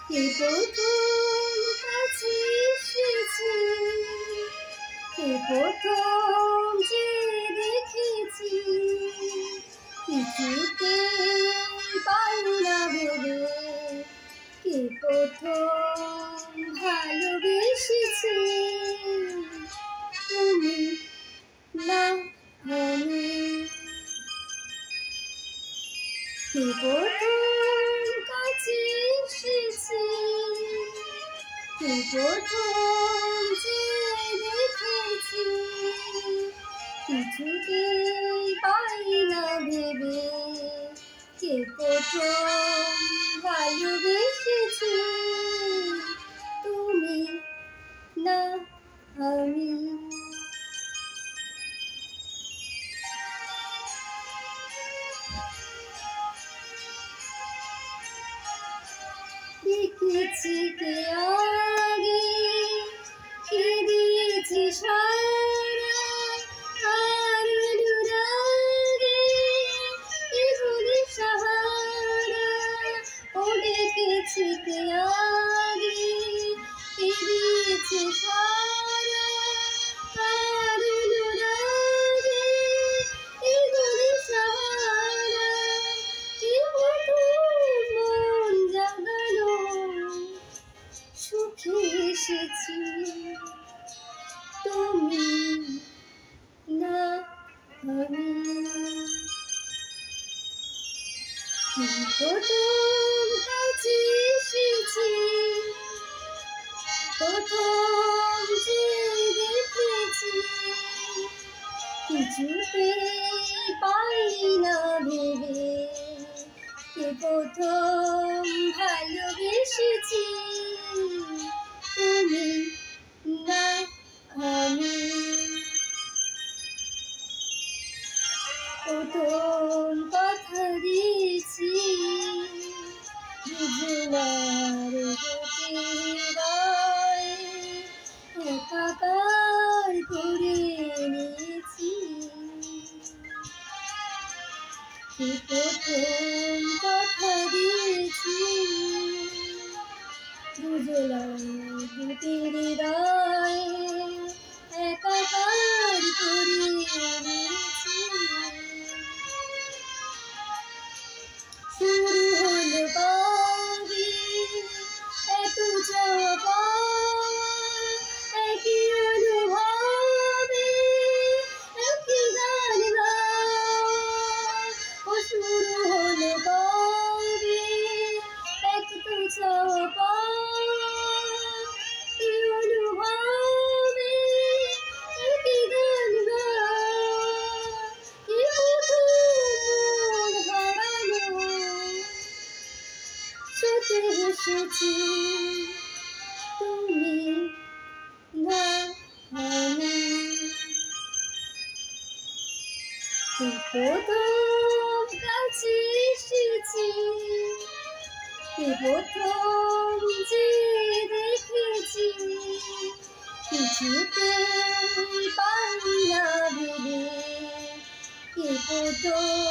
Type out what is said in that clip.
কে প্রথম কাছে এসেছি, কে প্রথম যে দেখেছি, কিছুতে পাই না ভেবে কে প্রথম ভালোবেসেছি। তুমি না আমি, কে প্রথম কাছে এসেছি, কে প্রথম যে দেখেছি, কিছুতেই পাই না ভেবে কে প্রথম ভালোবেসেছি। তুমি না আমি। দেখেছি কে আগে, কে দিয়েছি সারা, আর অনুরাগে কে হলি সাহারা। ও দেখেছি কে আগে, কে দিয়েছি সারা, আর অনুরাগে কে হলি সাহারা। কে প্রথম মন জাগালো, সুখে এসেছি। তুমি না আমি। প্রথম কাছে এসেছি, প্রথম যে দেখেছি, কিছুতে পাই না ভেবে কে প্রথম ভালোবেসেছি। তুমি না আমি। প্রথম কথা দিয়েছি, দুজনার হৃদয় একাকার করে নিয়েছি। কে প্রথম কথা দিয়েছি, দুজনার হৃদয় একাকার করে নিয়েছি। শুরু হলো কবে এত চাওয়া, একই অনুভবে একই গান গাওয়া। ও শুরু হলো কবে এত চাওয়া, একই অনুভবে একই গান গাওয়া। কে প্রথম মন হারালো, ছুটে এসেছি। তুমি না আমি। কে প্রথম কাছে এসেছি, কে প্রথম যে দেখেছি, কিছুতে পাই না ভেবে কে প্রথম